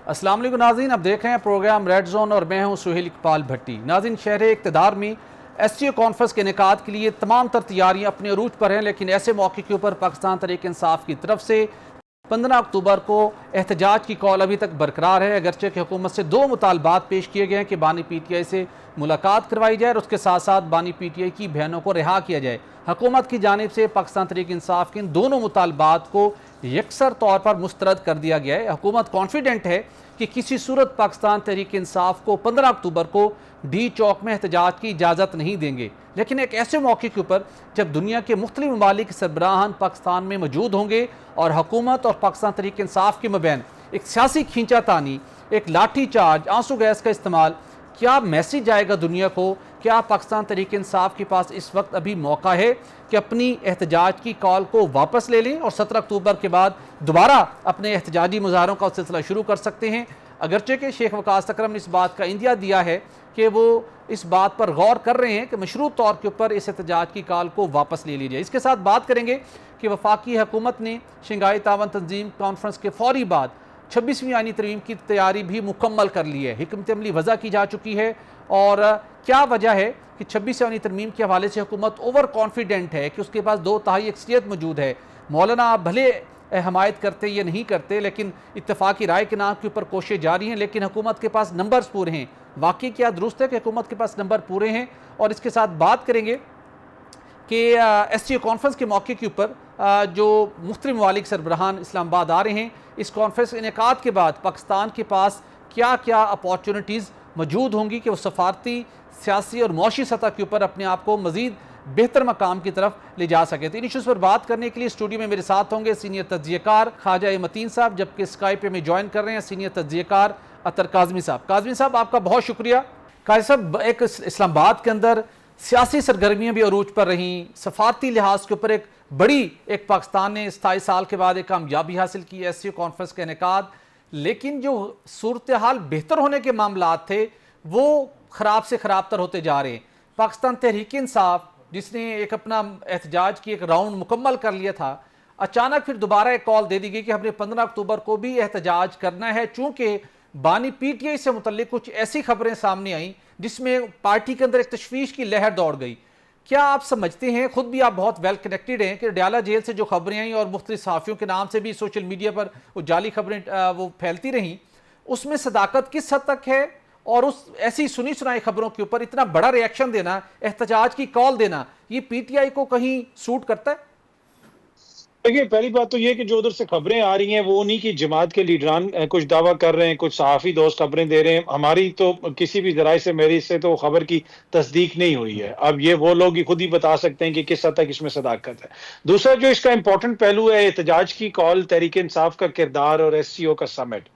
अस्सलाम वालेकुम नाज़रीन, अब देख रहे हैं प्रोग्राम रेड जोन और मैं हूं सुहेल इकबाल भट्टी। नाज़रीन, शहर इक़्तिदार में एससीओ कॉन्फ्रेंस के इनेकाद के लिए तमाम तर तैयारियाँ अपने अरूज पर हैं, लेकिन ऐसे मौके के ऊपर पाकिस्तान तहरीक इंसाफ की तरफ से 15 अक्टूबर को एहतजाज की कॉल अभी तक बरकरार है। अगरचे कि हुकूमत से दो मुतालबात पेश किए गए हैं कि बानी PTI से मुलाकात करवाई जाए और उसके साथ साथ बानी PTI की बहनों को रिहा किया जाए। हुकूमत की जानिब से पाकिस्तान तहरीक इंसाफ के इन दोनों मुतालबात को यकसर तौर पर मुस्तरद कर दिया गया है। हुकूमत कॉन्फिडेंट है कि किसी सूरत पाकिस्तान तहरीक इंसाफ को 15 अक्टूबर को डी चौक में एहतजाज की इजाज़त नहीं देंगे, लेकिन एक ऐसे मौके के ऊपर जब दुनिया के मुख्तलिफ ममालिक के सरबराहान पाकिस्तान में मौजूद होंगे और हुकूमत और पाकिस्तान तहरीक इंसाफ के मबैन एक सियासी खींचातानी, एक लाठी चार्ज, आंसू गैस का इस्तेमाल, क्या मैसेज जाएगा दुनिया को? क्या पाकिस्तान तहरीक इंसाफ के पास इस वक्त अभी मौका है कि अपनी एहतजाज की कॉल को वापस ले लें और 17 अक्टूबर के बाद दोबारा अपने एहतजाजी मुजाहरों का सिलसिला शुरू कर सकते हैं? अगरचे के शेख वकास अकरम ने इस बात का इंदिया दिया है कि वो इस बात पर गौर कर रहे हैं कि मशरूत तौर के ऊपर इस एहतजाज की कॉल को वापस ले लीजिए। इसके साथ बात करेंगे कि वफाकी हुकूमत ने शंघाई तावन तंजीम कॉन्फ्रेंस के फौरी बाद 26वीं आईनी तरमीम की तैयारी भी मुकम्मल कर ली है। हिकमत अमली वज़ा की जा चुकी है और क्या वजह है कि 26वीं आईनी तरमीम के हवाले से हुकूमत ओवर कॉन्फिडेंट है कि उसके पास दो तिहाई अक्सरियत मौजूद है। मौलाना आप भले हमायत करते या नहीं करते, लेकिन इत्तफाकी राय के नाम के ऊपर कोशिशें जारी हैं, लेकिन हुकूमत के पास नंबर्स पूरे हैं। वाकई क्या दुरुस्त है कि हुकूमत के पास नंबर पूरे हैं? और इसके साथ बात करेंगे कि एससीओ कॉन्फ्रेंस के मौके के ऊपर जो मुख्तलिफ ममालिक सरबराहान इस्लामाबाद आ रहे हैं, इस कॉन्फ्रेंस के इनेकाद के बाद पाकिस्तान के पास क्या क्या अपॉर्चुनिटीज़ मौजूद होंगी कि वो सफारती, सियासी और मुआशी सतह के ऊपर अपने आप को मज़ीद बेहतर मकाम की तरफ ले जा सके। तो इन इशूज़ पर बात करने के लिए स्टूडियो में मेरे साथ होंगे सीनियर तज्ज़ियाकार ख्वाजा मतीन साहब, जबकि स्काइप पे में ज्वाइन कर रहे हैं सीनियर तज्ज़ियाकार अतर काज़मी साहब। काज़मी साहब, आपका बहुत शुक्रिया। काज़ी साहब, एक इस्लामाबाद के अंदर सियासी सरगर्मियाँ भी अरूज पर रहीं, सफारती लिहाज के ऊपर एक पाकिस्तान ने 27 साल के बाद एक कामयाबी हासिल की, एससीओ कॉन्फ्रेंस का इनेकाद, लेकिन जो सूरत हाल बेहतर होने के मामलात थे वो ख़राब से ख़राब तर होते जा रहे हैं। पाकिस्तान तहरीक इंसाफ जिसने एक अपना एहतजाज की एक राउंड मुकम्मल कर लिया था, अचानक फिर दोबारा एक कॉल दे दी गई कि हमने 15 अक्टूबर को भी एहतजाज करना है, चूँकि बानी PTI से मुतल्लिक कुछ ऐसी खबरें सामने आई जिसमें पार्टी के अंदर एक तशवीश की लहर दौड़ गई। क्या आप समझते हैं, खुद भी आप बहुत वेल कनेक्टेड हैं, कि डयाला जेल से जो खबरें आई और मुख्तलिफ सहाफ़ियों के नाम से भी सोशल मीडिया पर वो जाली खबरें वो फैलती रहीं, उसमें सदाकत किस हद तक है? और उस ऐसी सुनी सुनाई खबरों के ऊपर इतना बड़ा रिएक्शन देना, एहतजाज की कॉल देना, ये PTI को कहीं सूट करता है? देखिए, पहली बात तो ये कि जो उधर से खबरें आ रही हैं वो उन्हीं की जमात के लीडरान कुछ दावा कर रहे हैं, कुछ सहाफ़ी दोस्त खबरें दे रहे हैं। हमारी तो किसी भी ज़राए से, मेरी से तो खबर की तस्दीक नहीं हुई है। अब ये वो लोग ही खुद ही बता सकते हैं कि किस हद तक इसमें सदाकत है। दूसरा जो इसका इंपॉर्टेंट पहलू है, एहतजाज की कॉल, तहरीक इंसाफ का किरदार और SCO का समिट।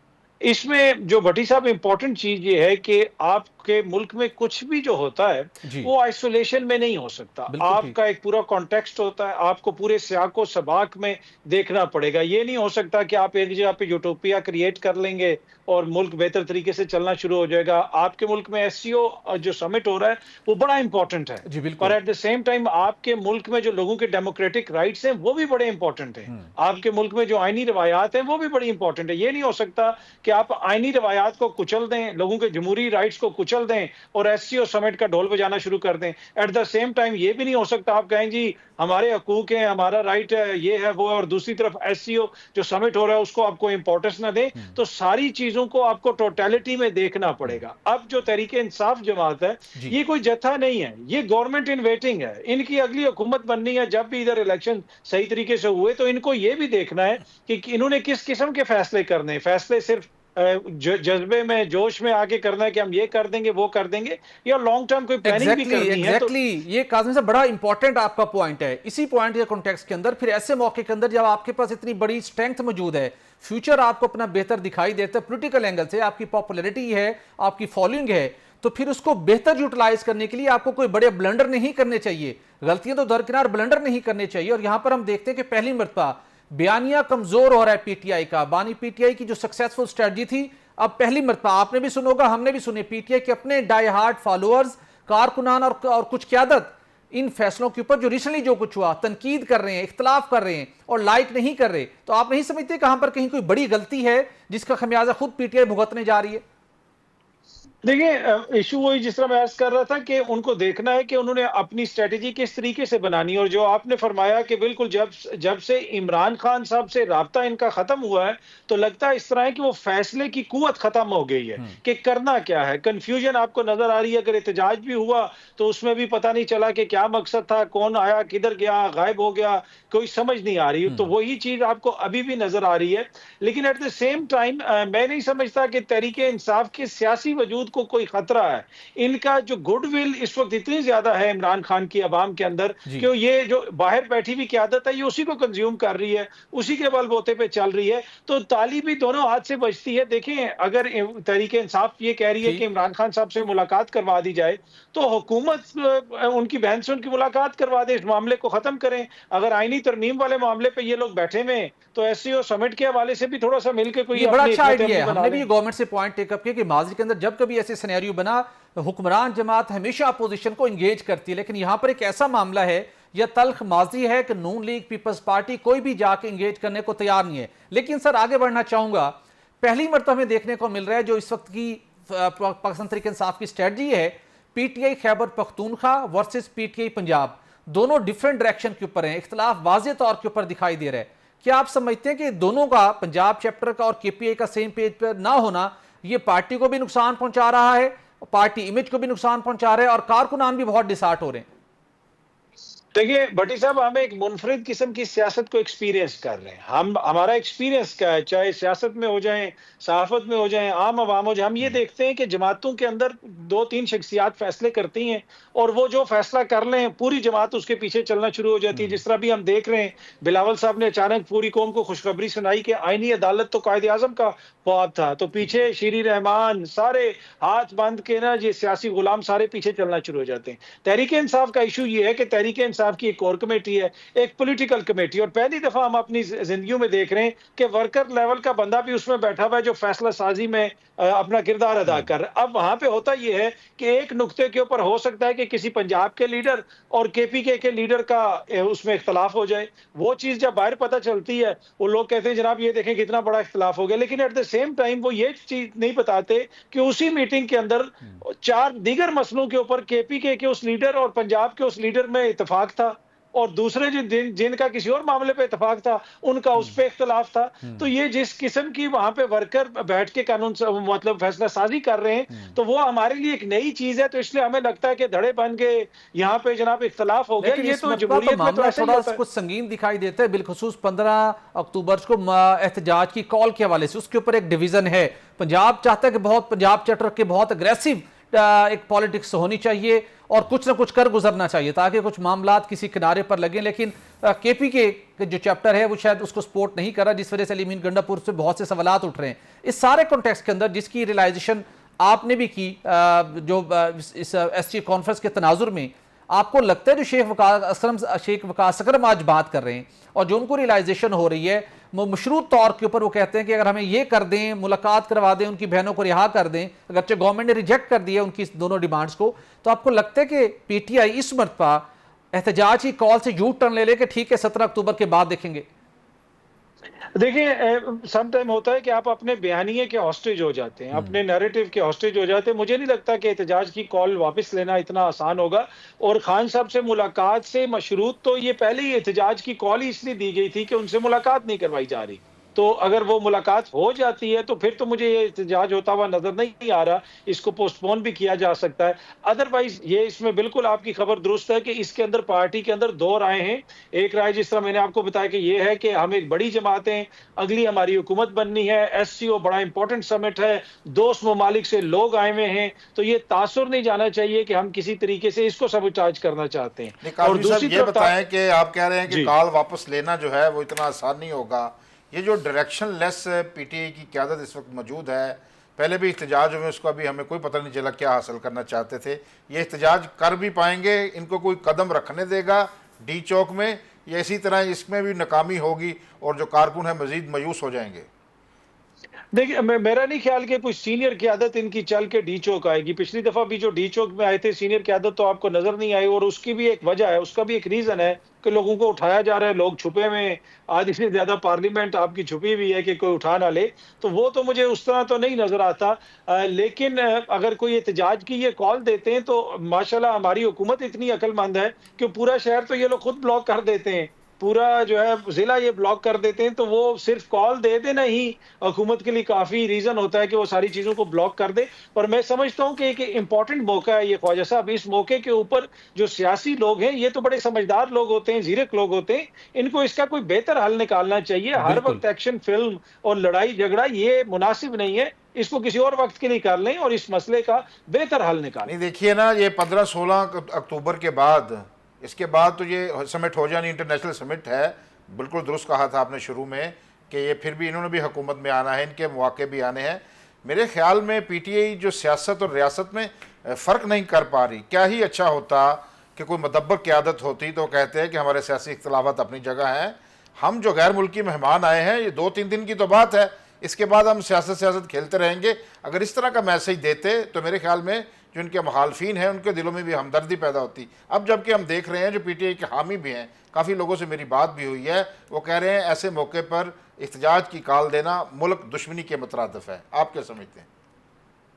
इसमें जो भट्टी साहब इंपॉर्टेंट चीज ये है कि आपके मुल्क में कुछ भी जो होता है वो आइसोलेशन में नहीं हो सकता। आपका एक पूरा कॉन्टेक्स्ट होता है, आपको पूरे सियाको सबाक में देखना पड़ेगा। ये नहीं हो सकता कि आप एक जगह पे यूटोपिया क्रिएट कर लेंगे और मुल्क बेहतर तरीके से चलना शुरू हो जाएगा। आपके मुल्क में SCO जो समिट हो रहा है वो बड़ा इंपॉर्टेंट है, पर एट द सेम टाइम आपके मुल्क में जो लोगों के डेमोक्रेटिक राइट्स हैं वो भी बड़े इंपॉर्टेंट हैं। आपके मुल्क में जो आईनी रवायात हैं वो भी बड़ी इंपॉर्टेंट है। ये नहीं हो सकता कि आप आईनी रवायात को कुचल दें, लोगों के जमहूरी राइट्स को कुचल दें और SCO समिट का ढोल बजाना शुरू कर दें। एट द सेम टाइम ये भी नहीं हो सकता आप कहें जी हमारे हकूक हैं, हमारा राइट है, ये है वो है, और दूसरी तरफ SCO जो समिट हो रहा है उसको आपको इंपॉर्टेंस ना दें। तो सारी चीजों को आपको टोटलिटी में देखना पड़ेगा। अब जो तहरीक इंसाफ जमात है ये कोई जत्था नहीं है, ये गवर्नमेंट इन वेटिंग है। इनकी अगली हुकूमत बननी है। जब भी इधर इलेक्शन सही तरीके से हुए तो इनको ये भी देखना है कि इन्होंने किस किस्म के फैसले करने हैं। फैसले सिर्फ जज्बे में, जोश में आके करना है कि हम ये कर देंगे वो कर देंगे, या लॉन्ग टर्म कोई प्लानिंग भी करनी है। तो ये काज़मी साहब बड़ा इंपॉर्टेंट आपका पॉइंट है। इसी पॉइंट के कॉन्टेक्स्ट के अंदर फिर ऐसे मौके के अंदर जब आपके पास इतनी बड़ी स्ट्रेंथ मौजूद है, फ्यूचर आपको अपना बेहतर दिखाई देता है, पॉलिटिकल एंगल से आपकी पॉपुलैरिटी है, आपकी फॉलोइंग है, तो फिर उसको बेहतर यूटिलाइज करने के लिए आपको कोई बड़े ब्लंडर नहीं करने चाहिए। गलतियां तो दरकिनार, ब्लंडर नहीं करने चाहिए। और यहां पर हम देखते हैं कि पहली मरतबा बयानिया कमजोर हो रहा है PTI का। बानी PTI की जो सक्सेसफुल स्ट्रेटजी थी, अब पहली मरतबा आपने भी सुना होगा, हमने भी सुने, PTI के अपने डाई हार्ड फॉलोअर्स, कारकुनान और कुछ क़यादत इन फैसलों के ऊपर जो रिसेंटली जो कुछ हुआ, तनकीद कर रहे हैं, इख्तलाफ कर रहे हैं और लाइक नहीं कर रहे, तो आप नहीं समझते कहां पर कहीं कोई बड़ी गलती है जिसका खमियाजा खुद पीटीआई भुगतने जा रही है? देखिए, इशू वही जिस तरह मैं अर्ज कर रहा था कि उनको देखना है कि उन्होंने अपनी स्ट्रेटेजी किस तरीके से बनानी है। और जो आपने फरमाया कि बिल्कुल जब जब से इमरान खान साहब से राब्ता इनका खत्म हुआ है, तो लगता है इस तरह है कि वो फैसले की कुव्वत खत्म हो गई है कि करना क्या है। कंफ्यूजन आपको नजर आ रही है। अगर एहतजाज भी हुआ तो उसमें भी पता नहीं चला कि क्या मकसद था, कौन आया, किधर गया, गायब हो गया, कोई समझ नहीं आ रही। तो वही चीज आपको अभी भी नजर आ रही है। लेकिन एट द सेम टाइम मैं नहीं समझता कि तहरीके इंसाफ के सियासी वजूद को कोई खतरा है। इनका जो गुडविल इस वक्त इतनी ज्यादा है इमरान खान की अवाम के अंदर जी। कि ये जो बाहर बैठी हुई क्यादत है, ये उसी को कंज्यूम कर रही है, उसी के बलबूते पे चल रही है। तो ताली भी दोनों हाथ से बजती है। देखें, अगर तहरीके इंसाफ ये कह रही है कि ठीक। इमरान खान साहब से मुलाकात करवा दी जाए, तो हुकूमत उनकी बहन से उनकी मुलाकात करवा दे, इस मामले को खत्म करें। अगर आईनी तरमीम वाले मामले पे ये लोग बैठे हुए हैं, तो एससीओ समिट के हवाले से भी थोड़ा सा मिलकर कोई ये बड़ा अपनी अच्छा हिकमत आइडिया अमली है। बना हमने भी लें। ये गवर्नमेंट से पॉइंट टेकअप किया कि माजी के अंदर जब कभी ऐसे सिनेरियो बना, हुक्मरान जमात हमेशा अपोजिशन को इंगेज करती है, लेकिन यहां पर एक ऐसा मामला है, यह तल्ख माजी है कि नून लीग, पीपल्स पार्टी कोई भी जाके इंगेज करने को तैयार नहीं है। लेकिन सर आगे बढ़ना चाहूंगा, पहली मरतबा हमें देखने को मिल रहा है जो इस वक्त की पाकिस्तान तहरीक इंसाफ की स्ट्रेटजी है, PTI Khyber Pakhtunkhwa versus PTI Punjab, दोनों डिफरेंट डायरेक्शन के ऊपर हैं, इख्तलाफ वाज़ेह तौर के ऊपर दिखाई दे रहा है। क्या आप समझते हैं कि दोनों का, पंजाब चैप्टर का और केपीआई का सेम पेज पर ना होना, ये पार्टी को भी नुकसान पहुंचा रहा है, पार्टी इमेज को भी नुकसान पहुंचा रहा है और कारकुनान भी बहुत डिसहार्ट हो रहे हैं? देखिए भट्टी साहब, हम एक मुनफरिद किस्म की सियासत को एक्सपीरियंस कर रहे हैं। हम हमारा एक्सपीरियंस क्या है, चाहे सियासत में हो जाए, सहाफत में हो जाए, आम आवाम हो जाए, हम ये देखते हैं कि जमातों के अंदर दो तीन शख्सियात फैसले करती हैं और वो जो फैसला कर लें पूरी जमात उसके पीछे चलना शुरू हो जाती है। जिस तरह भी हम देख रहे हैं, बिलावल साहब ने अचानक पूरी कौम को खुशखबरी सुनाई कि आईनी अदालत तो कायदे आजम का ख्वाब था, तो पीछे शीरी रहमान सारे हाथ बांध के ना, ये सियासी गुलाम सारे पीछे चलना शुरू हो जाते हैं। तहरीक इंसाफ का इशू ये है कि तहरीक इंसाफ की एक कोर कमेटी है, एक पॉलिटिकल कमेटी, और पहली दफा हम अपनी जिंदगी में देख रहे हैं कि वर्कर लेवल का बंदा भी उसमें बैठा हुआ है जो फैसला साजी में अपना किरदार अदा कर रहा है। अब वहां पे होता यह है कि एक नुक्ते के ऊपर हो सकता है कि किसी पंजाब के लीडर और केपीके के लीडर का उसमें इख्तलाफ हो जाए। वो चीज जब बाहर पता चलती है, वो लोग कहते हैं जनाब ये देखें कितना बड़ा इख्तलाफ हो गया, लेकिन एट द सेम टाइम वो ये चीज नहीं बताते कि उसी मीटिंग के अंदर चार दीगर मसलों के ऊपर केपीके के उस लीडर और पंजाब के उस लीडर में इत्तेफाक था, और दूसरे जिनका किसी और मामले पे इत्तेफाक था उनका उस पे इख्तलाफ था। तो ये जिस किस्म की वहां पे वर्कर बैठ के कानून मतलब फैसला साजी कर रहे हैं, तो वो हमारे लिए एक नई चीज है। तो इसलिए हमें लगता है कि धड़े बन के यहाँ पे जनाब इख्तलाफ हो गया। लेकिन ये इस तो मरतबा तो जमहूरियत में तो मामला ऐसा ही थोड़ा होता है। कुछ संगीन दिखाई देता है, बिलखुसूस 15 अक्टूबर को एहतजाज की कॉल के हवाले से उसके ऊपर एक डिवीजन है। पंजाब चाहता है कि बहुत, पंजाब चैप्टर के बहुत अग्रेसिव एक पॉलिटिक्स होनी चाहिए और कुछ ना कुछ कर गुजरना चाहिए ताकि कुछ मामला किसी किनारे पर लगे, लेकिन केपी के जो चैप्टर है वो शायद उसको सपोर्ट नहीं कर रहा, जिस वजह से अली मीन गंडापुर से बहुत से सवालात उठ रहे हैं। इस सारे कॉन्टेक्स्ट के अंदर जिसकी रियलाइजेशन आपने भी की जो इस एसटी कॉन्फ्रेंस के तनाजुर में, आपको लगता है जो शेख वकास अकरम आज बात कर रहे हैं और जो उनको रियलाइजेशन हो रही है, मशरूत तौर के ऊपर वो कहते हैं कि अगर हमें ये कर दें, मुलाकात करवा दें, उनकी बहनों को रिहा कर दें, अगरचे गवर्नमेंट ने रिजेक्ट कर दिया उनकी दोनों डिमांड्स को, तो आपको लगता है कि पीटीआई इस मरतबा एहतजाज की कॉल से यू टर्न ले कि ठीक है 17 अक्टूबर के बाद देखेंगे? देखिए, सम टाइम होता है कि आप अपने बयानिए के हॉस्टेज हो जाते हैं, अपने नैरेटिव के हॉस्टेज हो जाते हैं। मुझे नहीं लगता कि एहतजाज की कॉल वापस लेना इतना आसान होगा। और खान साहब से मुलाकात से मशरूत तो ये पहले ही एहतजाज की कॉल ही इसलिए दी गई थी कि उनसे मुलाकात नहीं करवाई जा रही। तो अगर वो मुलाकात हो जाती है तो फिर तो मुझे ये एहतजाज होता हुआ नजर नहीं आ रहा, इसको पोस्टपोन भी किया जा सकता है। अदरवाइज ये इसमें बिल्कुल आपकी खबर दुरुस्त है कि इसके अंदर पार्टी के अंदर दो राय हैं। एक राय जिस तरह मैंने आपको बताया कि ये है कि हम एक बड़ी जमात हैं, अगली हमारी हुकूमत बननी है, एससीओ बड़ा इंपॉर्टेंट समिट है, दोस्त ममालिक से लोग आए हुए हैं, तो ये तासुर नहीं जाना चाहिए कि हम किसी तरीके से इसको सबूताज करना चाहते हैं। और दूसरी तरफ ये बताएं कि आप कह रहे हैं कि कॉल वापस लेना जो है वो इतना आसान नहीं होगा। ये जो डायरेक्शन लेस पीटीआई की क़यादत इस वक्त मौजूद है, पहले भी एहतजाज हुए, उसको अभी हमें कोई पता नहीं चला क्या हासिल करना चाहते थे। ये एहतजाज कर भी पाएंगे, इनको कोई कदम रखने देगा डी चौक में, या इसी तरह इसमें भी नाकामी होगी और जो कारकुन है मजीद मायूस हो जाएंगे? देखिए, मेरा नहीं ख्याल कि कोई सीनियर क़यादत इनकी चल के डी चौक आएगी। पिछली दफ़ा भी जो डी चौक में आए थे सीनियर क़यादत, तो आपको नज़र नहीं आई, और उसकी भी एक वजह है, उसका भी एक रीज़न है कि लोगों को उठाया जा रहा है, लोग छुपे हुए हैं। आधी से ज़्यादा पार्लियामेंट आपकी छुपी हुई है कि कोई उठा ना ले, तो वो तो मुझे उस तरह तो नहीं नज़र आता। लेकिन अगर कोई एहतजाज की ये कॉल देते हैं, तो माशाल्लाह हमारी हुकूमत इतनी अक्लमंद है कि पूरा शहर तो ये लोग खुद ब्लॉक कर देते हैं। पूरा जो है ज़िला ये ब्लॉक कर देते हैं, तो वो सिर्फ़ कॉल दे देना ही हुकूमत के लिए काफ़ी रीज़न होता है कि वो सारी चीज़ों को ब्लॉक कर दे। पर मैं समझता हूँ कि एक इम्पोर्टेंट मौका है ये ख्वाजा साहब, इस मौके के ऊपर जो सियासी लोग हैं, ये तो बड़े समझदार लोग होते हैं, ज़ीरक लोग होते हैं, इनको इसका कोई बेहतर हल निकालना चाहिए। हर बिल्कुल। वक़्त एक्शन फ़िल्म और लड़ाई-झगड़ा ये मुनासिब नहीं है। इसको किसी और वक़्त के लिए कर लें और इस मसले का बेहतर हल निकालें। नहीं, देखिए ना, ये 15-16 अक्टूबर के बाद, इसके बाद तो ये समिट हो जानी, इंटरनेशनल समिट है। बिल्कुल दुरुस्त कहा था आपने शुरू में कि ये फिर भी इन्होंने भी हुकूमत में आना है, इनके मौके भी आने हैं। मेरे ख्याल में पीटीआई जो सियासत और रियासत में फ़र्क नहीं कर पा रही। क्या ही अच्छा होता कि कोई मुदब्बर क़यादत होती, तो कहते हैं कि हमारे सियासी इख्तलाफात अपनी जगह हैं, हम जो गैर मुल्की मेहमान आए हैं, ये 2-3 दिन की तो बात है, इसके बाद हम सियासत खेलते रहेंगे। अगर इस तरह का मैसेज देते तो मेरे ख्याल में जो इनके मुखालफिन हैं उनके दिलों में भी हमदर्दी पैदा होती। अब जबकि हम देख रहे हैं जो पीटीआई के हामी भी हैं, काफ़ी लोगों से मेरी बात भी हुई है, वो कह रहे हैं ऐसे मौके पर एहतजाज की कॉल देना मुल्क दुश्मनी के मुतरादिफ है। आप क्या समझते हैं?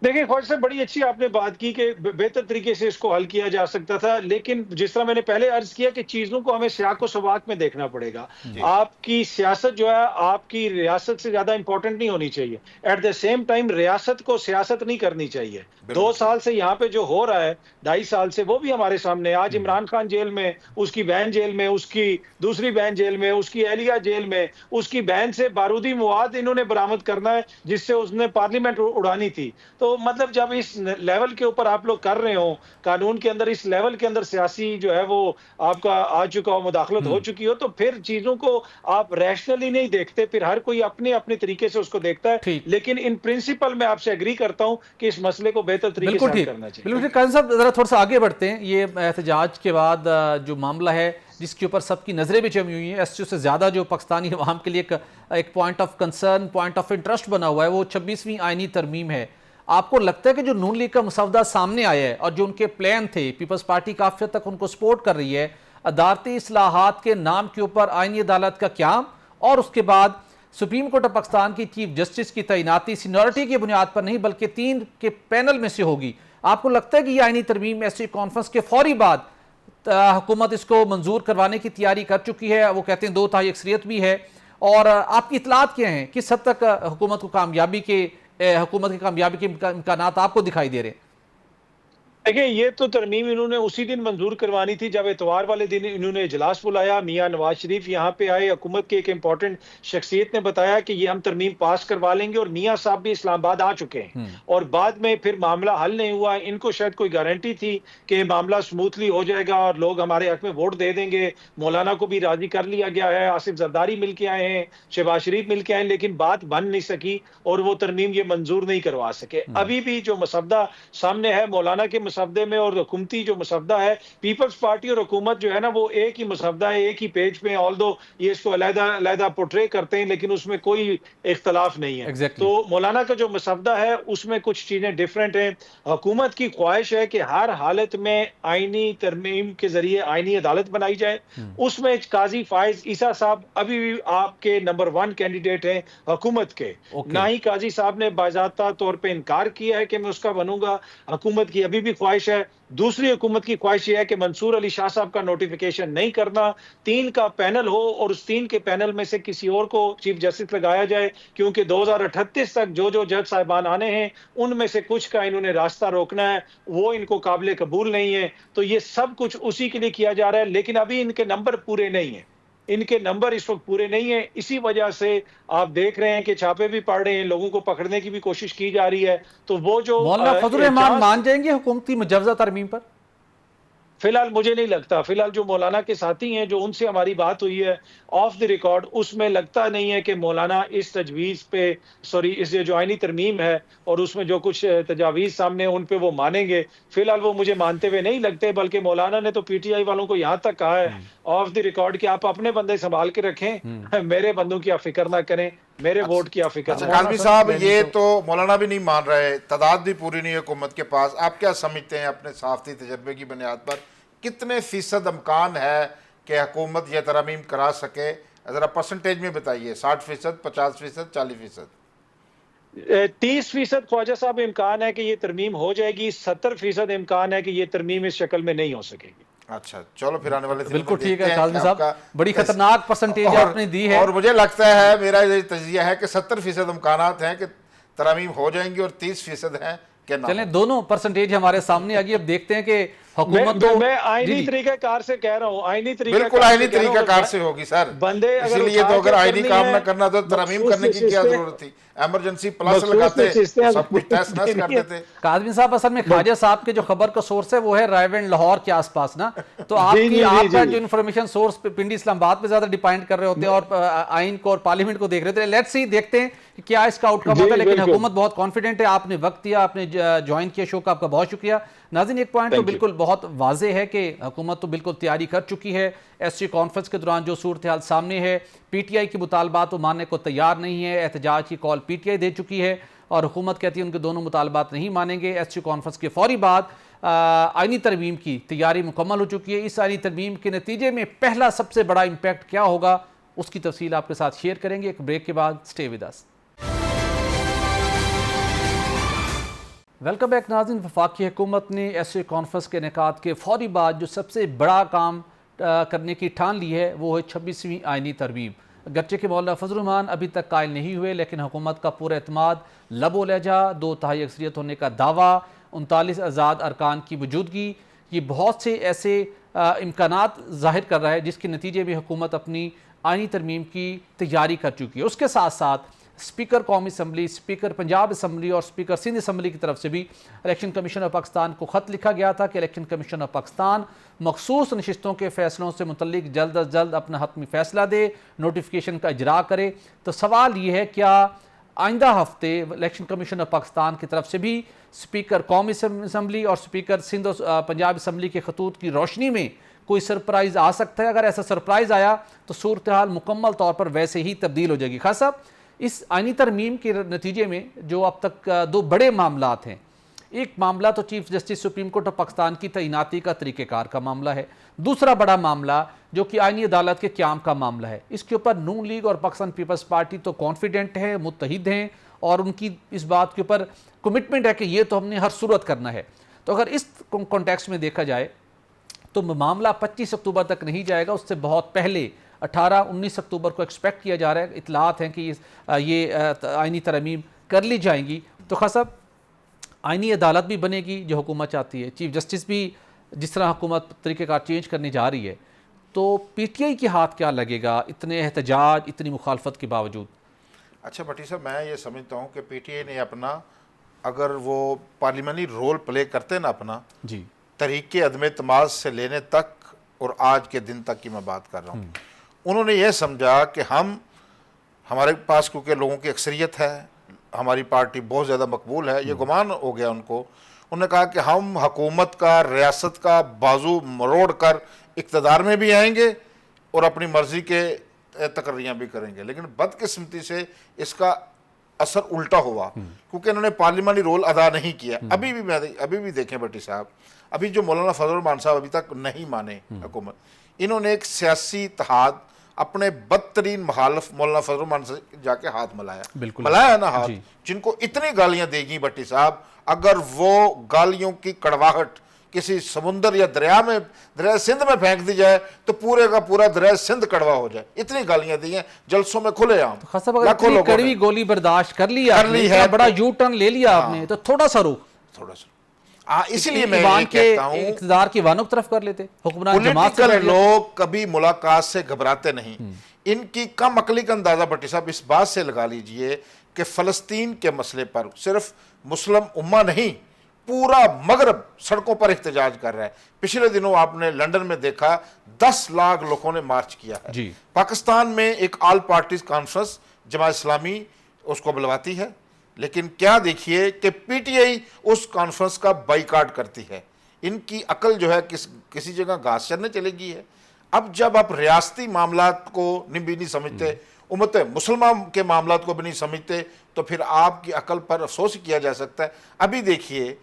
देखिए, ख्वाजा साहब, बड़ी अच्छी आपने बात की कि बेहतर तरीके से इसको हल किया जा सकता था, लेकिन जिस तरह मैंने पहले अर्ज किया कि चीज़ों को हमें सियाक व सवाक में देखना पड़ेगा। जी। आपकी सियासत जो है, आपकी रियासत से ज़्यादा इंपॉर्टेंट नहीं होनी चाहिए। एट द सेम टाइम रियासत को सियासत नहीं करनी चाहिए। 2 बिल्कुल। साल से यहाँ पे जो हो रहा है, 2.5 साल से, वो भी हमारे सामने है। आज इमरान खान जेल में, उसकी बहन जेल में, उसकी दूसरी बहन जेल में, उसकी एहलिया जेल में, उसकी बहन से बारूदी मवाद इन्होंने बरामद करना है, जिससे उसने पार्लियामेंट उड़ानी थी। तो मतलब जब इस लेवल के ऊपर आप लोग कर रहे हो, कानून के अंदर इस लेवल के अंदर सियासी जो है वो आपका आ चुका हो, मुदाखलत हो चुकी हो, तो फिर चीजों को आप रैशनली नहीं देखते, फिर हर कोई अपने अपने तरीके से उसको देखता है। ठीक। लेकिन इन प्रिंसिपल मैं आपसे एग्री करता हूं कि इस मसले को बेहतर तरीके बिल्कुल से हल ठीक, करना चाहिए। बिल्कुल ठीक। काज़ी साहब, ज़रा थोड़ा सा आगे बढ़ते हैं। ये एहतजाज के बाद जो मामला है जिसके ऊपर सबकी नज़रें भी जमी हुई हैं, एसटीओ से ज़्यादा जो पाकिस्तानी अवाम के लिए एक point of concern, point of interest बना हुआ है, वो 26वीं आईनी तरमीम है। आपको लगता है कि जो नून लीग का मसवदा सामने आया है और जो उनके प्लान थे, पीपल्स पार्टी काफ़ी हद तक उनको सपोर्ट कर रही है, अदालती इस्लाहात के नाम के ऊपर आईनी अदालत का क्याम और उसके बाद सुप्रीम कोर्ट ऑफ पाकिस्तान की चीफ जस्टिस की तैनाती सीनियरिटी की बुनियाद पर नहीं बल्कि 3 के पैनल में से होगी, आपको लगता है कि यह आईनी तरमीम एससी कॉन्फ्रेंस के फौरी बाद हुकूमत इसको मंजूर करवाने की तैयारी कर चुकी है? वो कहते हैं 2/3 अक्सरियत भी है। और आपकी इतलात क्या हैं, किस हद तक हुकूमत के कामयाबी के इम्कानात आपको दिखाई दे रहे हैं? देखिए, ये तो तरमीम इन्होंने उसी दिन मंजूर करवानी थी जब इतवार वाले दिन इन्होंने इजलास बुलाया। मियां नवाज शरीफ यहाँ पे आए, हुकूमत के एक इंपॉर्टेंट शख्सियत ने बताया कि ये हम तरमीम पास करवा लेंगे, और मियां साहब भी इस्लामाबाद आ चुके हैं, और बाद में फिर मामला हल नहीं हुआ। इनको शायद कोई गारंटी थी कि मामला स्मूथली हो जाएगा और लोग हमारे हक में वोट दे देंगे। मौलाना को भी राजी कर लिया गया है, आसिफ जरदारी मिल के आए हैं, शहबाज शरीफ मिल के आए, लेकिन बात बन नहीं सकी और वो तरमीम ये मंजूर नहीं करवा सके। अभी भी जो मसवदा सामने है मौलाना के मसवदे में और हुकूमती जो मसवदा है, पीपल्स पार्टी और हुकूमत जो है ना, वो एक ही मसवदा है, एक ही पेज पे, ऑल्दो ये इसको अलग-अलग पोर्ट्रे करते हैं, लेकिन उसमें कोई इख्तलाफ नहीं है। एग्जैक्टली। तो मौलाना का जो मसवदा है उसमें कुछ चीजें डिफरेंट हैं। हुकूमत की ख्वाहिश है कि हर हालत में आईनी तरमीम के जरिए आईनी अदालत बनाई जाए। उसमें काजी फाइज ईसा साहब अभी भी आपके नंबर 1 कैंडिडेट हैं हुकूमत के। ना ही काजी साहब ने बाज़ाब्ता तौर पे इनकार किया है कि मैं उसका बनूंगा। हुकूमत की अभी भी ख्वाहिश है। दूसरी हुकूमत की ख्वाहिश यह है कि मंसूर अली शाह साहब का नोटिफिकेशन नहीं करना, 3 का पैनल हो और उस 3 के पैनल में से किसी और को चीफ जस्टिस लगाया जाए, क्योंकि 2038 तक जो जज साहिबान आने हैं उनमें से कुछ का इन्होंने रास्ता रोकना है, वो इनको काबिल कबूल नहीं है। तो ये सब कुछ उसी के लिए किया जा रहा है, लेकिन अभी इनके नंबर पूरे नहीं है। इनके नंबर इस वक्त पूरे नहीं है। इसी वजह से आप देख रहे हैं कि छापे भी पड़ रहे हैं, लोगों को पकड़ने की भी कोशिश की जा रही है। तो वो जो मौलाना फजल रहमान मान जाएंगे हुकूमती मुजवजा तरमीम पर? फिलहाल मुझे नहीं लगता। फिलहाल जो मौलाना के साथी हैं, जो उनसे हमारी बात हुई है ऑफ द रिकॉर्ड, उसमें लगता नहीं है कि मौलाना इस तजवीज़ पे, सॉरी, इस जो आईनी तरमीम है और उसमें जो कुछ तजावीज़ सामने उन पे वो मानेंगे। फिलहाल वो मुझे मानते हुए नहीं लगते, बल्कि मौलाना ने तो पीटीआई वालों को यहाँ तक कहा है ऑफ द रिकॉर्ड कि आप अपने बंदे संभाल के रखें, मेरे बंदों की आप फिक्र ना करें। मेरे वोट की आप फिक्र अच्छा ना काजमी करें। साहब, ये तो मौलाना भी नहीं मान रहे, तादाद भी पूरी नहीं है हुकूमत के पास। आप क्या समझते हैं अपने साफ़ी तजर्बे की बुनियाद पर कितने फ़ीसद इम्कान है कि हुकूमत यह तरमीम करा सके? ज़रा परसेंटेज में बताइए, 60%, 50%, 40%? 30% ख्वाजा साहब इम्कान है कि ये तरमीम हो जाएगी, 70% इम्कान है कि ये तरमीम इस शक्ल में नहीं हो सकेगी। अच्छा, चलो फिर आने वाले दिनों बिल्कुल में ठीक देखते है हैं कि काजमी साहब, आपका बड़ी खतरनाक परसेंटेज आपने दी है। और मुझे लगता है, मेरा ये तजिया है कि 70% इम्कानात हैं कि तरमीम हो जाएंगी और 30% हैं कि ना। चलें, दोनों परसेंटेज हमारे सामने आ गई। अब देखते हैं कि हुकूमत तो मैं जी आईनी जी तरीकाकार से कह रहा हूँ, आईनी बिल्कुल तरीकाकार आईनी से कह रहा हूँ, तरीकाकार से होगी सर। बंदे अगर इसीलिए उठा तो अगर के आईनी करनी काम है, ना करना तो तरमीम मखसूस करने की क्या नशिस्तें जरूरत थी? एमरजेंसी प्लस मखसूस लगाते, नशिस्तें सब कुछ तहस नहस कर देनी है। देते। काजमी साहब, असल में ख्वाजा साहब के जो खबर का सोर्स है वो है रायवेंड लाहौर के आसपास ना, तो जी जी जी आपका जी जो इन्फॉर्मेशन सोर्स पिंडी इस्लामाबाद पे ज्यादा डिपेंड कर रहे होते हैं और आइन को और पार्लियामेंट को देख रहे थे। लेट्स सी, देखते हैं कि क्या इसका आउटकम आता है। जी लेकिन बिल्कुल। हुकूमत बहुत कॉन्फिडेंट है। आपने वक्त दिया, आपने ज्वाइन किया शो का, आपका बहुत शुक्रिया। नाज़रीन, एक पॉइंट तो थैंक यू। बिल्कुल बहुत वाजे है कि हुकूमत तो बिल्कुल तैयारी कर चुकी है। एससी कॉन्फ्रेंस के दौरान जो सूरत हाल सामने है, पीटीआई की मुतालबात वो मानने को तैयार नहीं है। एहतजाज की कॉल पीटीआई दे चुकी है और हुकूमत कहती है उनके दोनों मुतालबात नहीं मानेंगे। एससी कॉन्फ्रेंस के फौरी बाद आईनी तरमीम की तैयारी मुकम्मल हो चुकी है। इस आईनी तरमीम के नतीजे में पहला सबसे बड़ा इम्पैक्ट क्या होगा, उसकी तफसील आपके साथ शेयर करेंगे एक ब्रेक के बाद। Stay with us. Welcome back नाज़रीन। वफाकी हुकूमत ने एससी कॉन्फ्रेंस के इनेकाद के फौरी बाद जो सबसे बड़ा काम करने की ठान ली है वो है 26वीं आइनी तरमीम। गच्चे के मौलाना फजल रहमान अभी तक कायल नहीं हुए, लेकिन हुकूमत का पूरा एतमाद, लबो लहजा, 2/3 अक्सरियत होने का दावा, 39 आज़ाद अरकान की मौजूदगी, ये बहुत से ऐसे इम्कानात ज़ाहिर कर रहा है जिसके नतीजे में हुकूमत अपनी आइनी तरमीम की तैयारी कर चुकी है। उसके साथ साथ स्पीकर कौमी असम्बली, स्पीकर पंजाब असम्बली और स्पीकर सिंध असम्बली की तरफ से भी इलेक्शन कमीशन ऑफ पाकिस्तान को ख़त लिखा गया था कि इलेक्शन कमीशन ऑफ पाकिस्तान मखसूस नशिस्तों के फैसलों से मुतल्लिक जल्द अज जल्द अपना हतमी फैसला दे, नोटिफिकेशन का इजरा करे। तो सवाल ये है, क्या आइंदा हफ्ते इलेक्शन कमीशन ऑफ पाकिस्तान की तरफ से भी स्पीकर कौमी असम्बली और स्पीकर सिंध पंजाब असम्बली के खतूत की रोशनी में कोई सरप्राइज़ आ सकता है? अगर ऐसा सरप्राइज़ आया तो सूरत हाल मुकम्मल तौर पर वैसे ही तब्दील हो जाएगी। खास साहब, इस आइनी तरमीम के नतीजे में जो अब तक दो बड़े मामलात हैं, एक मामला तो chief justice supreme court of Pakistan की तैनाती का तरीक़ेकार का मामला है। दूसरा बड़ा मामला जो कि आइनी अदालत के क़याम का मामला है। इसके ऊपर नून लीग और पाकिस्तान पीपल्स पार्टी तो कॉन्फिडेंट है, मुत्तहिद हैं और उनकी इस बात के ऊपर कमिटमेंट है कि ये तो हमने हर सूरत करना है। तो अगर इस कॉन्टेक्स्ट में देखा जाए तो मामला 25 अक्टूबर तक नहीं जाएगा, उससे बहुत पहले 18-19 अक्टूबर को एक्सपेक्ट किया जा रहा है। इतलात हैं कि ये आइनी तरमीम कर ली जाएंगी। तो खास साहब, आइनी अदालत भी बनेगी जो हुकूमत चाहती है, चीफ जस्टिस भी जिस तरह हुकूमत तरीक़ेकार चेंज करने जा रही है, तो पीटीआई के हाथ क्या लगेगा इतने एहतजाज, इतनी मुखालफत के बावजूद? अच्छा भट्टी साहब, मैं ये समझता हूँ कि पीटीआई ने अपना, अगर वो पार्लियामानी रोल प्ले करते ना अपना जी, तरीके अदम एतमाद से लेने तक और आज के दिन तक की मैं बात कर रहा हूँ, उन्होंने ये समझा कि हमारे पास क्योंकि लोगों की अक्सरियत है, हमारी पार्टी बहुत ज़्यादा मकबूल है, ये गुमान हो गया उनको। उन्होंने कहा कि हम हुकूमत का, रियासत का बाजू मरोड़ कर इक़्तिदार में भी आएंगे और अपनी मर्ज़ी के तकर्रियाँ भी करेंगे। लेकिन बदकिस्मती से इसका असर उल्टा हुआ क्योंकि इन्होंने पार्लियामानी रोल अदा नहीं किया। अभी भी देखें भट्टी साहब, अभी जो मौलाना फजल रहमान साहब अभी तक नहीं माने हुकूमत, इन्होंने एक सियासी इत्तेहाद अपने बदतरीन मुखालिफ मौलाना फजल रहमान से जाके हाथ मिलाया ना हाथ, जिनको इतनी गालियां देगी भट्टी साहब, अगर वो गालियों की कड़वाहट किसी समुंदर या दरिया सिंध में फेंक दी जाए तो पूरे का पूरा दरिया सिंध कड़वा हो जाए। इतनी गालियां दी हैं जलसों में खुलेआम। तो कड़वी गोली बर्दाश्त कर ली है, बड़ा यू टर्न ले लिया आपने, तो थोड़ा सा इसीलिए मैं ये कहता हूं, इक़्तिदार की वानों की तरफ कर लेते। पॉलिटिकल लोग कभी मुलाकात से घबराते नहीं। इनकी कम अकली का अंदाजा भट्टी साहब इस बात से लगा लीजिए कि फ़लस्तीन के मसले पर सिर्फ मुस्लिम उम्मा नहीं, पूरा मगरब सड़कों पर एहतजाज कर रहा है। पिछले दिनों आपने लंदन में देखा 10 लाख लोगों ने मार्च किया है जी। पाकिस्तान में एक all parties conference Jamaat Islami उसको बुलवाती है, लेकिन क्या देखिए कि पीटीआई उस कॉन्फ्रेंस का बाइकाट करती है। इनकी अकल जो है किसी जगह घास चरने चलेगी है। अब जब आप रियासती मामलात को नहीं समझते, उम्मत मुसलमान के मामलात को भी नहीं समझते, तो फिर आपकी अकल पर अफसोस किया जा सकता है। अभी देखिए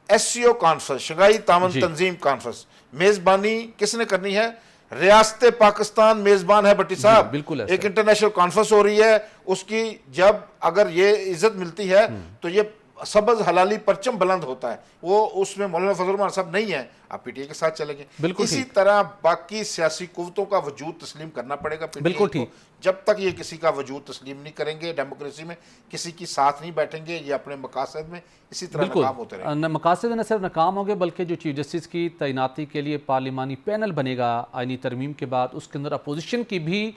SCO कॉन्फ्रेंस, शंघाई तामन तंजीम कॉन्फ्रेंस, मेजबानी किसने करनी है? रियासत पाकिस्तान मेजबान है भट्टी साहब। बिल्कुल एक इंटरनेशनल कॉन्फ्रेंस हो रही है, उसकी जब अगर ये इज्जत मिलती है तो ये सबज हलाली परचम बुलंद होता है। वो उसमें मौलाना फजल रहमान साहब नहीं है, आप PTI के साथ चलेंगे। बिल्कुल इसी तरह बाकी सियासी कुव्वतों का वजूद तस्लीम करना पड़ेगा PTI बिल्कुल को। ठीक। जब तक ये किसी का वजूद तस्लीम नहीं करेंगे, डेमोक्रेसी में किसी की साथ नहीं बैठेंगे, ये अपने मकासद में इसी तरह नाकाम होते रहेंगे। मकासद न सिर्फ नाकाम होंगे बल्कि जो चीफ जस्टिस की तैनाती के लिए पार्लिमानी पैनल बनेगा आईनी तरमीम के बाद, उसके अंदर अपोजिशन की भी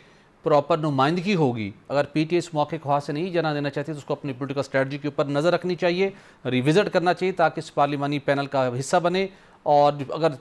प्रॉपर नुमाइंदगी होगी। अगर PTI इस मौके को हाथ से नहीं जाना देना चाहती तो उसको अपनी पोलिटिकल स्ट्रेटजी के ऊपर नज़र रखनी चाहिए, रिविज़िट करना चाहिए ताकि इस पार्लिमानी पैनल का हिस्सा बने। और अगर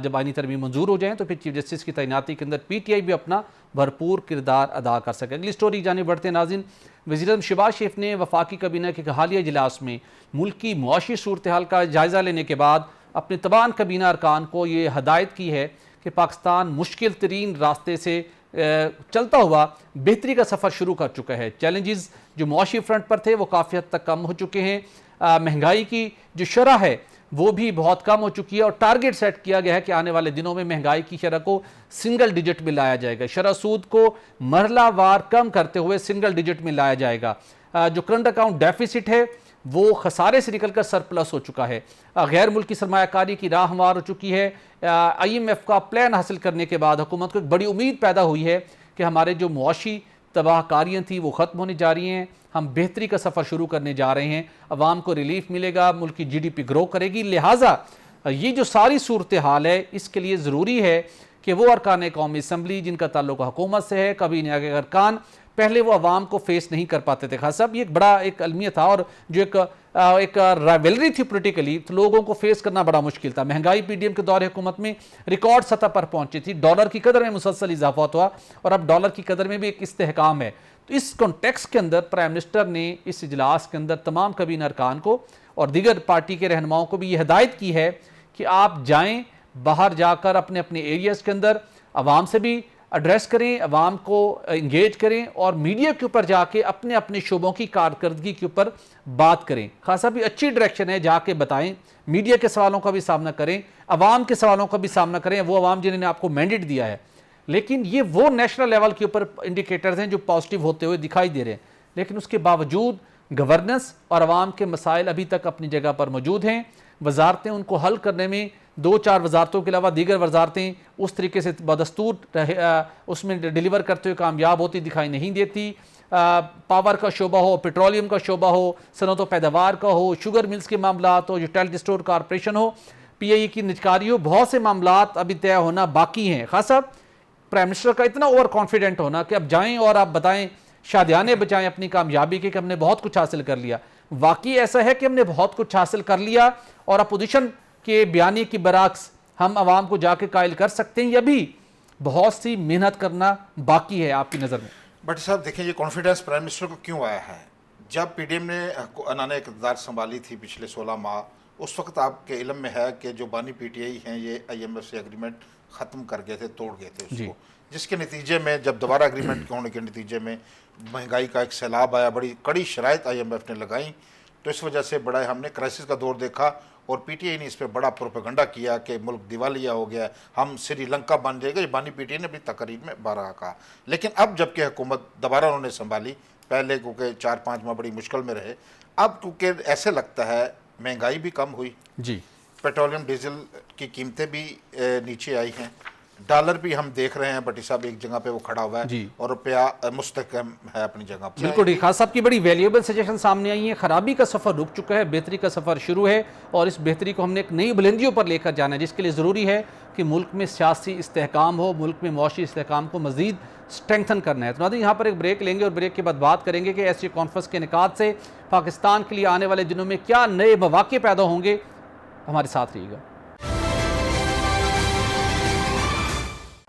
जब आईनी तरमीम मंजूर हो जाए तो फिर चीफ जस्टिस की तैनाती के अंदर PTI भी अपना भरपूर किरदार अदा कर सके। अगली स्टोरी जाने बढ़ते हैं नाज़रीन। वज़ीर-ए-आज़म शहबाज शरीफ ने वफाकी काबीना के हालिया इजलास में मुल्क की मुआशी सूरत हाल का जायज़ा लेने के बाद अपने तमाम काबीना अरकान को ये हदायत की है कि पाकिस्तान मुश्किल तरीन रास्ते से चलता हुआ बेहतरी का सफ़र शुरू कर चुका है। चैलेंजेस जो मुआशी फ्रंट पर थे वो काफ़ी हद तक कम हो चुके हैं। महंगाई की जो शरह है वो भी बहुत कम हो चुकी है और टारगेट सेट किया गया है कि आने वाले दिनों में महंगाई की शरह को सिंगल डिजिट में लाया जाएगा। शरह सूद को मरलावार कम करते हुए सिंगल डिजिट में लाया जाएगा। जो करंट अकाउंट डेफिसिट है वो खसारे से निकलकर सरप्लस हो चुका है। गैर मुल्की सरमायाकारी की राह हमवार हो चुकी है। IMF का प्लान हासिल करने के बाद हुकूमत को एक बड़ी उम्मीद पैदा हुई है कि हमारे जो मुआशी तबाहकारियाँ थी वो ख़त्म होने जा रही हैं, हम बेहतरी का सफ़र शुरू करने जा रहे हैं, अवाम को रिलीफ मिलेगा, मुल्क की GDP ग्रो करेगी। लिहाजा ये जो सारी सूरत हाल है इसके लिए ज़रूरी है कि वो अरकान कौमी असम्बली जिनका ताल्लुक हुकूमत से है, कभी नहीं आगे अरकान पहले वो अवाम को फेस नहीं कर पाते थे। खास साहब ये एक बड़ा एक अलमिया था और जो एक राइवलरी थी पोलिटिकली, तो लोगों को फेस करना बड़ा मुश्किल था। महंगाई PDM के दौर हुकूमत में रिकॉर्ड सतह पर पहुंची थी, डॉलर की कदर में मुसलसल इजाफा हुआ और अब डॉलर की कदर में भी एक इस्तेहकाम है। तो इस कॉन्टेक्स्ट के अंदर प्राइम मिनिस्टर ने इस इजलास के अंदर तमाम काबीना अरकान को और दीगर पार्टी के रहनुमाओं को भी ये हिदायत की है कि आप जाएँ, बाहर जाकर अपने अपने एरियाज़ के अंदर अवाम से भी एड्रेस करें, अवाम को इंगेज करें और मीडिया के ऊपर जाके अपने अपने शोबों की कारकर्दगी के ऊपर बात करें। खासा भी अच्छी डायरेक्शन है, जाके बताएं, मीडिया के सवालों का भी सामना करें, अवाम के सवालों का भी सामना करें, वो अवाम जिन्होंने आपको मैंडेट दिया है। लेकिन ये वो नेशनल लेवल के ऊपर इंडिकेटर्स हैं जो पॉजिटिव होते हुए दिखाई दे रहे हैं, लेकिन उसके बावजूद गवर्नेंस और अवाम के मसाइल अभी तक अपनी जगह पर मौजूद हैं। वजारतें उनको हल करने में 2-4 वजारतों के अलावा दीगर वजारतें उस तरीके से बदस्तूर उसमें डिलीवर करते हुए कामयाब होती दिखाई नहीं देती। पावर का शोबा हो, पेट्रोलियम का शोबा हो, सनत व पैदावार का हो, शुगर मिल्स के मामला हो, यूटिलिटी स्टोर कॉरपोरेशन हो, PIE की निजकारी हो, बहुत से मामला अभी तय होना बाकी हैं। खासा प्राइम मिनिस्टर का इतना ओवर कॉन्फिडेंट होना कि अब जाएं और आप बताएं, शादियाने बचाएं अपनी कामयाबी के कि हमने बहुत कुछ हासिल कर लिया। वाकई ऐसा है कि हमने बहुत कुछ हासिल कर लिया और अपोजिशन के बयानी की बरक्स हम आवाम को जाके कायल कर सकते हैं, या भी बहुत सी मेहनत करना बाकी है आपकी नज़र में? बट साहब देखिए, ये कॉन्फिडेंस प्राइम मिनिस्टर को क्यों आया है? जब PDM ने अनाने इक़्तिदार संभाली थी पिछले 16 माह, उस वक्त आपके इल्म में है कि जो बानी PTI हैं ये IMF से एग्रीमेंट ख़त्म कर गए थे, तोड़ गए थे उसको, जिसके नतीजे में जब दोबारा एग्रीमेंट होने के नतीजे में महंगाई का एक सैलाब आया, बड़ी कड़ी शराइत IMF ने लगाई, तो इस वजह से बड़ा हमने क्राइसिस का दौर देखा और PTI ने इस पर बड़ा प्रोपेगेंडा किया कि मुल्क दिवालिया हो गया, हम श्रीलंका बन जाएगा। ये बानी PTI ने अपनी तकरीर में बारहा कहा। लेकिन अब जबकि हुकूमत दोबारा उन्होंने संभाली, पहले क्योंकि 4-5 माह बड़ी मुश्किल में रहे, अब क्योंकि ऐसे लगता है महंगाई भी कम हुई जी, पेट्रोलियम डीजल की कीमतें भी नीचे आई हैं, डॉलर भी हम देख रहे हैं बटी साहब एक जगह पे वो खड़ा हुआ है और रुपया मुस्तकम है अपनी जगह पर। बिल्कुल ठीक। खास साहब की बड़ी वैल्यूएबल सजेशन सामने आई है। खराबी का सफ़र रुक चुका है, बेहतरी का सफ़र शुरू है और इस बेहतरी को हमने एक नई बुलंदियों पर लेकर जाना है, जिसके लिए ज़रूरी है कि मुल्क में सियासी इस्तेहकाम हो, मुल्क में मुआशी इस्तेहकाम को मज़ीद स्ट्रेंथन करना है। तो नाज़रीन, यहाँ पर एक ब्रेक लेंगे और ब्रेक के बाद बात करेंगे कि ऐसी कॉन्फ्रेंस के इनेकाद से पाकिस्तान के लिए आने वाले दिनों में क्या नए मौक़े पैदा होंगे। हमारे साथ रहिएगा।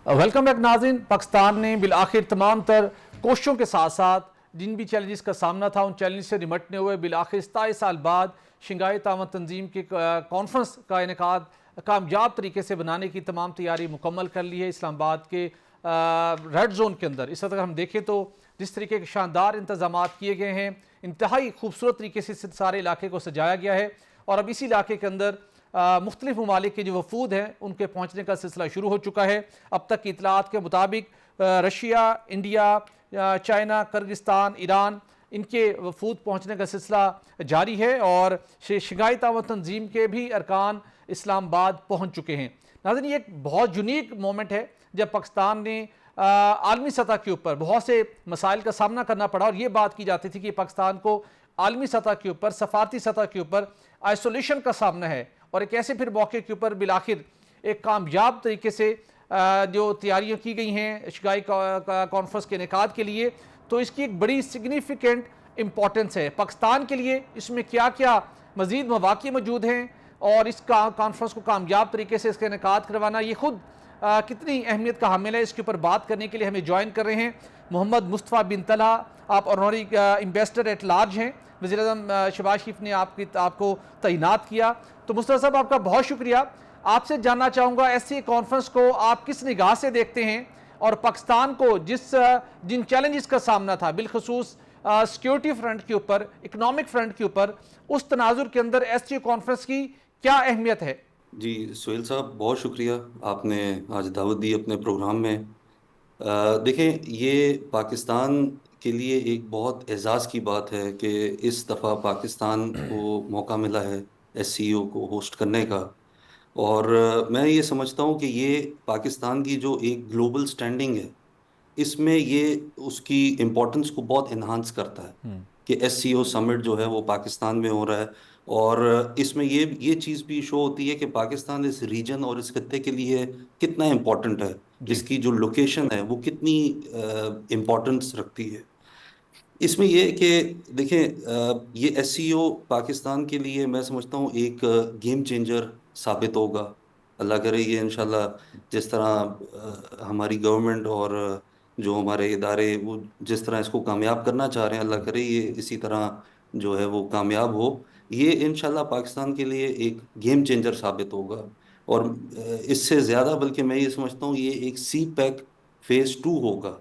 वेलकम बैक नाज़रीन। पाकिस्तान ने बिल आखिर तमाम तर कोशिशों के साथ साथ जिन भी चैलेंजेस का सामना था उन चैलेंज से निमटने हुए बिल आखिर 27 साल बाद शंघाई तामन तंजीम के कॉन्फ्रेंस का इनेकाद कामयाब तरीके से बनाने की तमाम तैयारी मुकम्मल कर ली है इस्लामाबाद के रेड जोन के अंदर। इस तरह हम देखें तो जिस तरीके के शानदार इंतजाम किए गए हैं, इंतहाई खूबसूरत तरीके से सारे इलाके को सजाया गया है। और अब इसी इलाके के अंदर मुख्तलिफ ममालिक के जो वफूद हैं उनके पहुँचने का सिलसिला शुरू हो चुका है। अब तक की इतलात के मुताबिक Russia, India, China, Kyrgyzstan, Iran, इनके वफूद पहुँचने का सिलसिला जारी है और शंघाई ताउन तंजीम के भी अरकान इस्लामाबाद पहुँच चुके हैं। नाज़रीन, ये एक बहुत यूनिक मोमेंट है जब पाकिस्तान ने आलमी सतह के ऊपर बहुत से मसाइल का सामना करना पड़ा और ये बात की जाती थी कि पाकिस्तान को आलमी सतह के ऊपर, सफारती सतह के ऊपर आइसोलेशन का सामना है और एक ऐसे फिर मौके के ऊपर बिलाखिर एक कामयाब तरीके से जो तैयारियां की गई हैं शंघाई कॉन्फ्रेंस के इनेकाद के लिए, तो इसकी एक बड़ी सिग्निफिकेंट इम्पॉर्टेंस है पाकिस्तान के लिए। इसमें क्या क्या मज़ीद मौक़े मौजूद हैं और इस कॉन्फ्रेंस को कामयाब तरीके से इसका इनेकाद करवाना ये खुद कितनी अहमियत का हामिल है, इसके ऊपर बात करने के लिए हमें ज्वाइन कर रहे हैं मोहम्मद मुस्तफ़ा बिन तलहा। आप ऑनरी एम्बेसडर एट लार्ज हैं, वज़ीर-ए-आज़म शहबाज शरीफ ने आपको तैनात किया। तो मुस्तफ़ा साहब, आपका बहुत शुक्रिया। आपसे जानना चाहूँगा, ऐसी कॉन्फ्रेंस को आप किस निगाह से देखते हैं और पाकिस्तान को जिन चैलेंजेस का सामना था, बिलखसूस सिक्योरिटी फ्रंट के ऊपर, इकनॉमिक फ्रंट के ऊपर, उस तनाजुर के अंदर एससीओ कॉन्फ्रेंस की क्या अहमियत है? जी सुहेल साहब, बहुत शुक्रिया, आपने आज दावत दी अपने प्रोग्राम में। देखें, ये पाकिस्तान के लिए एक बहुत एजाज़ की बात है कि इस दफ़ा पाकिस्तान को मौका मिला है एससीओ को होस्ट करने का। और मैं ये समझता हूँ कि ये पाकिस्तान की जो एक ग्लोबल स्टैंडिंग है, इसमें ये उसकी इम्पोर्टेंस को बहुत इन्हांस करता है कि एससीओ समिट जो है वो पाकिस्तान में हो रहा है। और इसमें ये चीज़ भी शो होती है कि पाकिस्तान इस रीजन और इस खत्ते के लिए कितना इम्पोर्टेंट है, इसकी जो लोकेशन है वो कितनी इम्पोर्टेंस रखती है। इसमें ये कि देखें, ये एससीओ पाकिस्तान के लिए मैं समझता हूँ एक गेम चेंजर साबित होगा। अल्लाह करे ये इंशाल्लाह, जिस तरह हमारी गवर्नमेंट और जो हमारे इदारे वो जिस तरह इसको कामयाब करना चाह रहे हैं, अल्लाह करे ये इसी तरह जो है वो कामयाब हो। ये इंशाल्लाह पाकिस्तान के लिए एक गेम चेंजर साबित होगा। और इससे ज़्यादा बल्कि मैं ये समझता हूँ ये एक सी पैक फेज़ 2 होगा,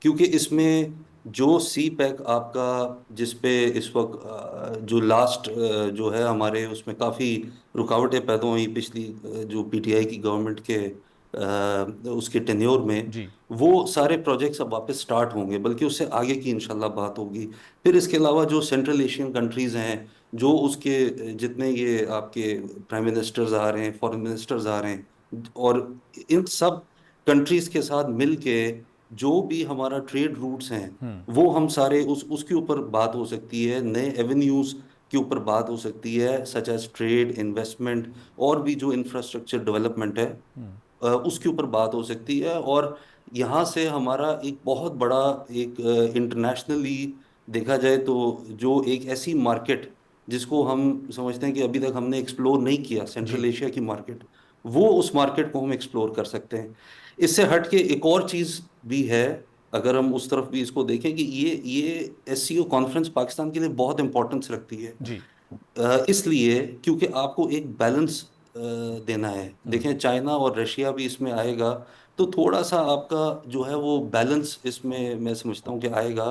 क्योंकि इसमें जो सी पैक आपका जिस पे इस वक्त जो लास्ट जो है हमारे उसमें काफ़ी रुकावटें पैदा हुई पिछली जो पीटीआई की गवर्नमेंट के उसके टेन्योर में, जी, वो सारे प्रोजेक्ट्स अब वापस स्टार्ट होंगे, बल्कि उससे आगे की इंशाल्लाह बात होगी। फिर इसके अलावा जो सेंट्रल एशियन कंट्रीज़ हैं, जो उसके जितने ये आपके प्राइम मिनिस्टर्स आ रहे हैं, फॉरेन मिनिस्टर्स आ रहे हैं, और इन सब कंट्रीज़ के साथ मिल के जो भी हमारा ट्रेड रूट्स हैं वो हम सारे उसके ऊपर बात हो सकती है, नए एवेन्यूज़ के ऊपर बात हो सकती है, सच एज ट्रेड, इन्वेस्टमेंट और भी जो इंफ्रास्ट्रक्चर डेवलपमेंट है उसके ऊपर बात हो सकती है। और यहाँ से हमारा एक बहुत बड़ा एक इंटरनेशनली देखा जाए तो जो एक ऐसी मार्केट जिसको हम समझते हैं कि अभी तक हमने एक्सप्लोर नहीं किया, सेंट्रल जी, एशिया की मार्केट, वो उस मार्केट को हम एक्सप्लोर कर सकते हैं। इससे हट के एक और चीज़ भी है, अगर हम उस तरफ भी इसको देखें कि ये एससीओ कॉन्फ्रेंस पाकिस्तान के लिए बहुत इंपॉर्टेंस रखती है। जी, इसलिए क्योंकि आपको एक बैलेंस देना है। देखें, चाइना और रशिया भी इसमें आएगा, तो थोड़ा सा आपका जो है वो बैलेंस इसमें मैं समझता हूँ कि आएगा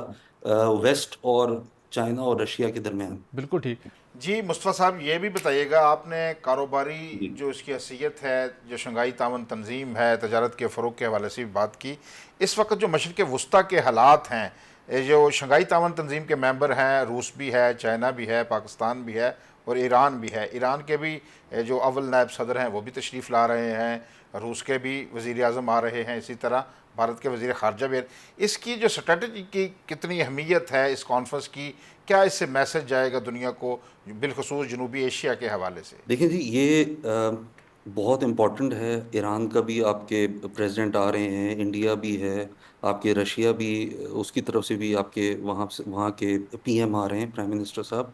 वेस्ट और चाइना और रशिया के दरमियान। बिल्कुल ठीक। जी मुस्तफ़ा साहब, ये भी बताइएगा, आपने कारोबारी जी जो इसकी हैसियत है, जो शंघाई ताउन तंजीम है, तजारत के फ़रोग के हवाले से भी बात की। इस वक्त जो मशरिक़ वस्ता के हालात हैं, ये जो शंघाई ताउन तंजीम के मेंबर हैं, रूस भी है, चाइना भी है, पाकिस्तान भी है और ईरान भी है। ईरान के भी जो अव्वल नायब सदर हैं वो भी तशरीफ़ ला रहे हैं, रूस के भी वज़ीर आज़म आ रहे हैं, इसी तरह भारत के वज़ीर ख़ारजा भी। इसकी जो स्ट्रेटजी की कितनी अहमियत है इस कॉन्फ्रेंस की, क्या इससे मैसेज जाएगा दुनिया को, बिलखसूस जनूबी एशिया के हवाले से? देखिए जी, ये बहुत इम्पोर्टेंट है। ईरान का भी आपके प्रेसिडेंट आ रहे हैं, इंडिया भी है, आपके रशिया भी, उसकी तरफ से भी आपके वहाँ के पीएम आ रहे हैं, प्राइम मिनिस्टर साहब।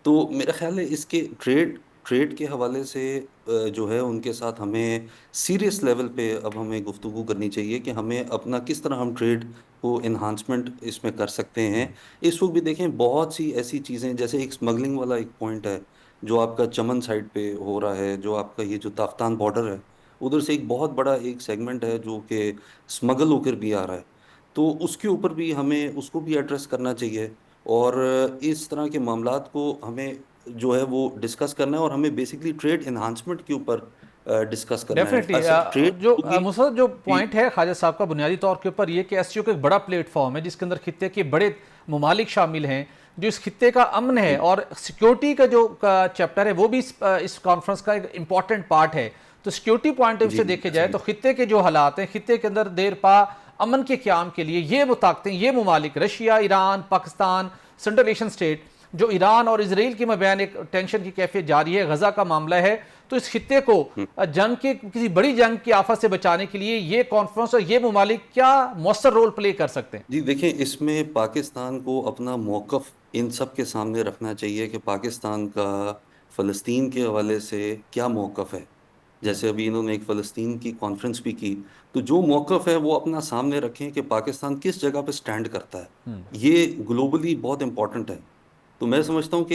तो मेरा ख्याल है इसके ट्रेड ट्रेड के हवाले से जो है उनके साथ हमें सीरियस लेवल पे अब हमें गुफ्तगू करनी चाहिए कि हमें अपना किस तरह हम ट्रेड को इन्हांसमेंट इसमें कर सकते हैं। इस वक्त भी देखें बहुत सी ऐसी चीज़ें, जैसे एक स्मगलिंग वाला एक पॉइंट है जो आपका चमन साइड पे हो रहा है, जो आपका ये जो ताफ्तान बॉर्डर है, उधर से एक बहुत बड़ा एक सेगमेंट है जो कि स्मगल होकर भी आ रहा है। तो उसके ऊपर भी हमें उसको भी एड्रेस करना चाहिए। और इस तरह के मामलात को हमें जो है वो डिस्कस करना है, और हमें बेसिकली ट्रेड एनहांसमेंट के ऊपर डिस्कस करना है। डेफिनेटली असल ट्रेड जो होगी मुसद जो कि पॉइंट है ख्वाजा साहब का बुनियादी तौर के ऊपर ये कि एससीओ का एक बड़ा प्लेटफॉर्म है जिसके अंदर खित्ते के बड़े ममालिक शामिल हैं जो इस खित्ते का अमन है, और सिक्योरिटी का जो चैप्टर है वो भी इस कॉन्फ्रेंस का एक इंपॉर्टेंट पार्ट है। तो सिक्योरिटी पॉइंट ऑफ व्यू से देखे जाए तो खित्ते के जो हालात हैं, खित्ते के अंदर देर पा अमन के क्याम के लिए ये वो ताकतें, ये ममालिक Russia, Iran, Pakistan, central Asian state, जो ईरान और इसराइल के मबैन एक टेंशन की कैफियत जारी है, गजा का मामला है, तो इस खित्ते को जंग के किसी बड़ी जंग की आफत से बचाने के लिए ये कॉन्फ्रेंस और ये ममालिक क्या मौसर रोल प्ले कर सकते हैं? जी देखिए, इसमें पाकिस्तान को अपना मौक़िफ़ इन सब के सामने रखना चाहिए कि पाकिस्तान का फ़लस्तीन के हवाले से क्या मौक़िफ़ है। जैसे अभी इन्होंने एक फ़लस्तीन की कॉन्फ्रेंस भी की, तो जो मौक़िफ़ है वो अपना सामने रखें कि पाकिस्तान किस जगह पे स्टैंड करता है। ये ग्लोबली बहुत इम्पोर्टेंट है। तो मैं समझता हूँ कि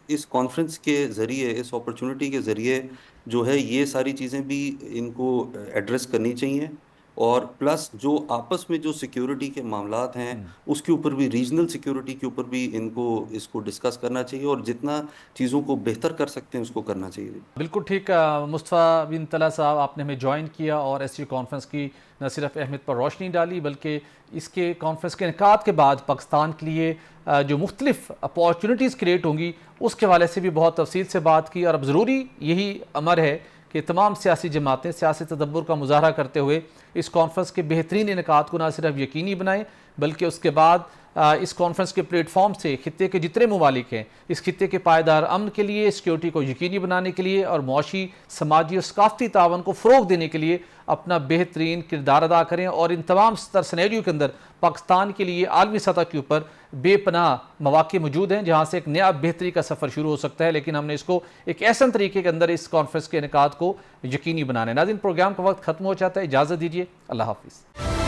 इस कॉन्फ्रेंस के ज़रिए, इस अपॉर्चुनिटी के ज़रिए जो है ये सारी चीज़ें भी इनको एड्रेस करनी चाहिए। और प्लस जो आपस में जो सिक्योरिटी के मामलात हैं उसके ऊपर भी, रीजनल सिक्योरिटी के ऊपर भी इनको इसको डिस्कस करना चाहिए, और जितना चीज़ों को बेहतर कर सकते हैं उसको करना चाहिए। बिल्कुल ठीक। मुस्तफ़ा बिन तला साहब, आपने हमें ज्वाइन किया और एससीओ कॉन्फ्रेंस की न सिर्फ अहमियत पर रोशनी डाली बल्कि इसके कॉन्फ्रेंस के इनेकाद के बाद पाकिस्तान के लिए जो मुख्तलिफ अपॉर्चुनिटीज़ क्रिएट होंगी उसके हवाले से भी बहुत तफसील से बात की। और अब ज़रूरी यही अमर है कि तमाम सियासी जमातें सियासी तदब्बुर का मुजाहरा करते हुए इस कॉन्फ्रेंस के बेहतरीन इनेकाद को न सिर्फ यकीनी बनाएं बल्कि उसके बाद इस कॉन्फ्रेंस के प्लेटफॉर्म से खित्ते के जितने ममालिक हैं इस खित्ते के पायदार अमन के लिए, सिक्योरिटी को यकीनी बनाने के लिए और मुआशी, समाजी और सकाफती तावन को फ़रोग देने के लिए अपना बेहतरीन किरदार अदा करें। और इन तमाम सिनेरियो के अंदर पाकिस्तान के लिए आलमी सतह के ऊपर बेपनाह मौके मौजूद हैं जहाँ से एक नया बेहतरी का सफ़र शुरू हो सकता है, लेकिन हमने इसको एक ऐसा तरीके के अंदर इस कॉन्फ्रेंस के इनेकाद को यकीनी बनाना है। नाज़रीन, प्रोग्राम का वक्त ख़त्म हो जाता है, इजाज़त दीजिए, अल्लाह हाफिज़।